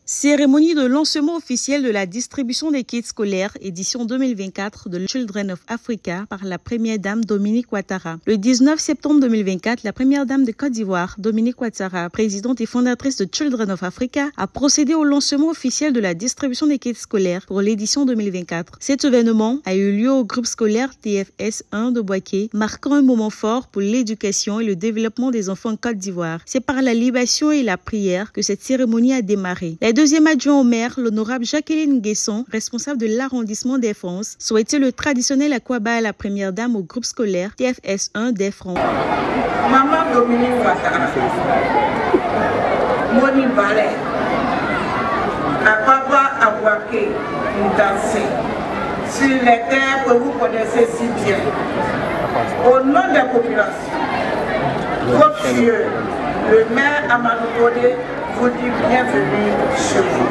Cérémonie de lancement officiel de la distribution des kits scolaires, édition 2024 de Children of Africa par la première dame Dominique Ouattara. Le 19 septembre 2024, la première dame de Côte d'Ivoire, Dominique Ouattara, présidente et fondatrice de Children of Africa, a procédé au lancement officiel de la distribution des kits scolaires pour l'édition 2024. Cet événement a eu lieu au groupe scolaire TFS 1 de Boaké, marquant un moment fort pour l'éducation et le développement des enfants en Côte d'Ivoire. C'est par la libation et la prière que cette cérémonie a démarré. La deuxième adjoint au maire, l'honorable Jacqueline Guesson, responsable de l'arrondissement des France, souhaitait le traditionnel aquaba à la première dame au groupe scolaire TFS 1 des France. Maman Dominique Ouattara, Moni Ballet, Aquaba à Boaké, nous dansons sur les terres que vous connaissez si bien. Au nom des populations, votre Dieu, le maire Amadou Kodé, vous dit bienvenue chez vous.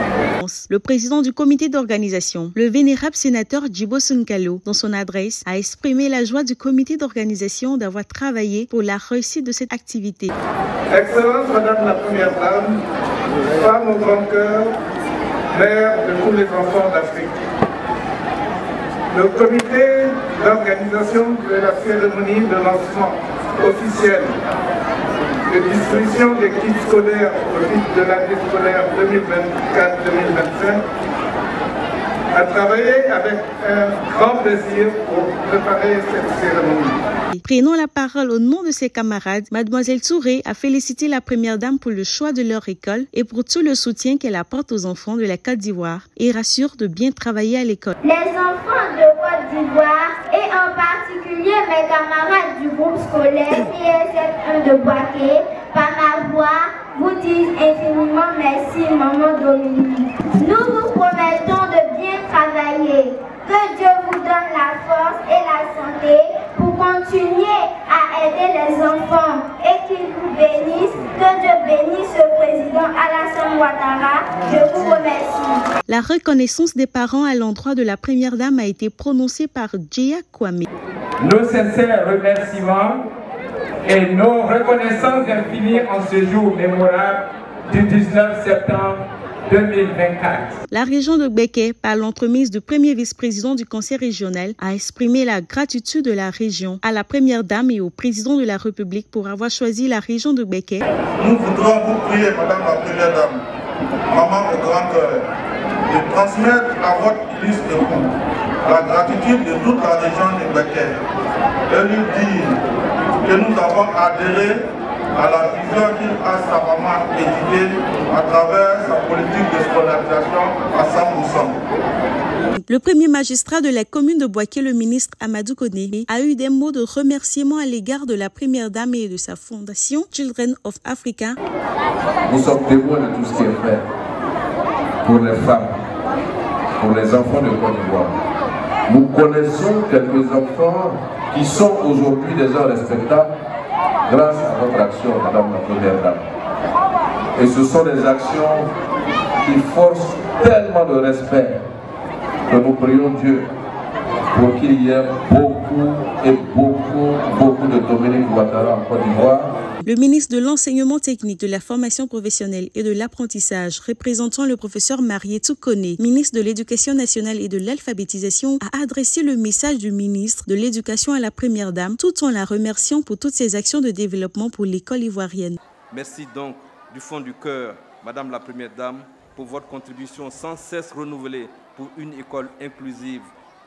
Le président du comité d'organisation, le vénérable sénateur Djibo Sounkalo, dans son adresse, a exprimé la joie du comité d'organisation d'avoir travaillé pour la réussite de cette activité. Excellence Madame la Première Dame, femme au grand cœur, mère de tous les enfants d'Afrique. Le comité d'organisation de la cérémonie de lancement officiel de distribution des kits scolaires au titre de l'année scolaire 2024-2025 a travaillé avec un grand plaisir pour préparer cette cérémonie. Prenant la parole au nom de ses camarades, Mademoiselle Touré a félicité la première dame pour le choix de leur école et pour tout le soutien qu'elle apporte aux enfants de la Côte d'Ivoire et rassure de bien travailler à l'école. Les enfants de Côte d'Ivoire et en particulier mes camarades du groupe scolaire ISF 1 de Boaké, par ma voix, vous disent infiniment merci, Maman Dominique. Nous vous promettons de bien travailler. Que Dieu vous donne la force et la santé pour continuer à aider les enfants et qu'il vous bénisse. Que Dieu bénisse le président Alassane Ouattara. Je vous remercie. La reconnaissance des parents à l'endroit de la première dame a été prononcée par Djia Kwame. Nos sincères remerciements et nos reconnaissances infinies en ce jour mémorable du 19 septembre 2024. La région de Béké, par l'entremise du premier vice-président du conseil régional, a exprimé la gratitude de la région à la première dame et au président de la République pour avoir choisi la région de Béké. Nous voudrons vous prier, Madame la Première Dame, Maman au grand cœur, de transmettre à votre illustre époux la gratitude de toute la région de Béké et lui dire que nous avons adhéré à la vision qu'il a savamment éditée à travers sa politique de scolarisation à 100%. Le premier magistrat de la commune de Boaké, le ministre Amadou Kodé, a eu des mots de remerciement à l'égard de la première dame et de sa fondation Children of Africa. Nous sommes témoins de tout ce qui est fait pour les femmes, pour les enfants de Côte d'Ivoire. Nous connaissons quelques enfants qui sont aujourd'hui des gens respectables grâce à votre action, Madame la Première Dame. Et ce sont des actions qui forcent tellement de respect que nous prions Dieu pour qu'il y ait beaucoup de Dominique Ouattara en Côte d'Ivoire. Le ministre de l'Enseignement technique, de la formation professionnelle et de l'apprentissage, représentant le professeur Marietou Koné, ministre de l'Éducation nationale et de l'alphabétisation, a adressé le message du ministre de l'Éducation à la Première Dame, tout en la remerciant pour toutes ses actions de développement pour l'école ivoirienne. Merci donc du fond du cœur, Madame la Première Dame, pour votre contribution sans cesse renouvelée pour une école inclusive,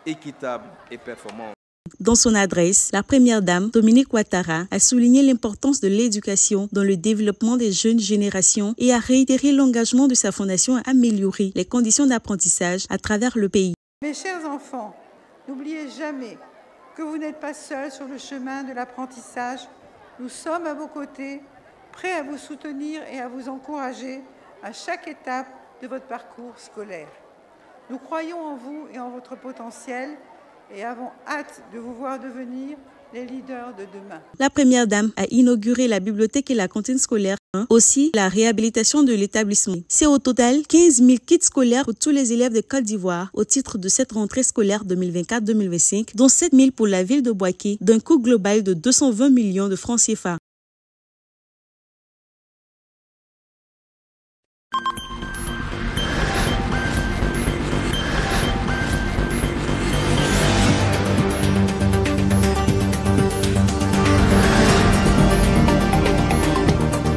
équitable et performante. Dans son adresse, la première dame, Dominique Ouattara, a souligné l'importance de l'éducation dans le développement des jeunes générations et a réitéré l'engagement de sa fondation à améliorer les conditions d'apprentissage à travers le pays. Mes chers enfants, n'oubliez jamais que vous n'êtes pas seuls sur le chemin de l'apprentissage. Nous sommes à vos côtés, prêts à vous soutenir et à vous encourager à chaque étape de votre parcours scolaire. Nous croyons en vous et en votre potentiel et avons hâte de vous voir devenir les leaders de demain. La première dame a inauguré la bibliothèque et la cantine scolaire, aussi la réhabilitation de l'établissement. C'est au total 15 000 kits scolaires pour tous les élèves de Côte d'Ivoire au titre de cette rentrée scolaire 2024-2025, dont 7 000 pour la ville de Bouaké, d'un coût global de 220 millions de francs CFA.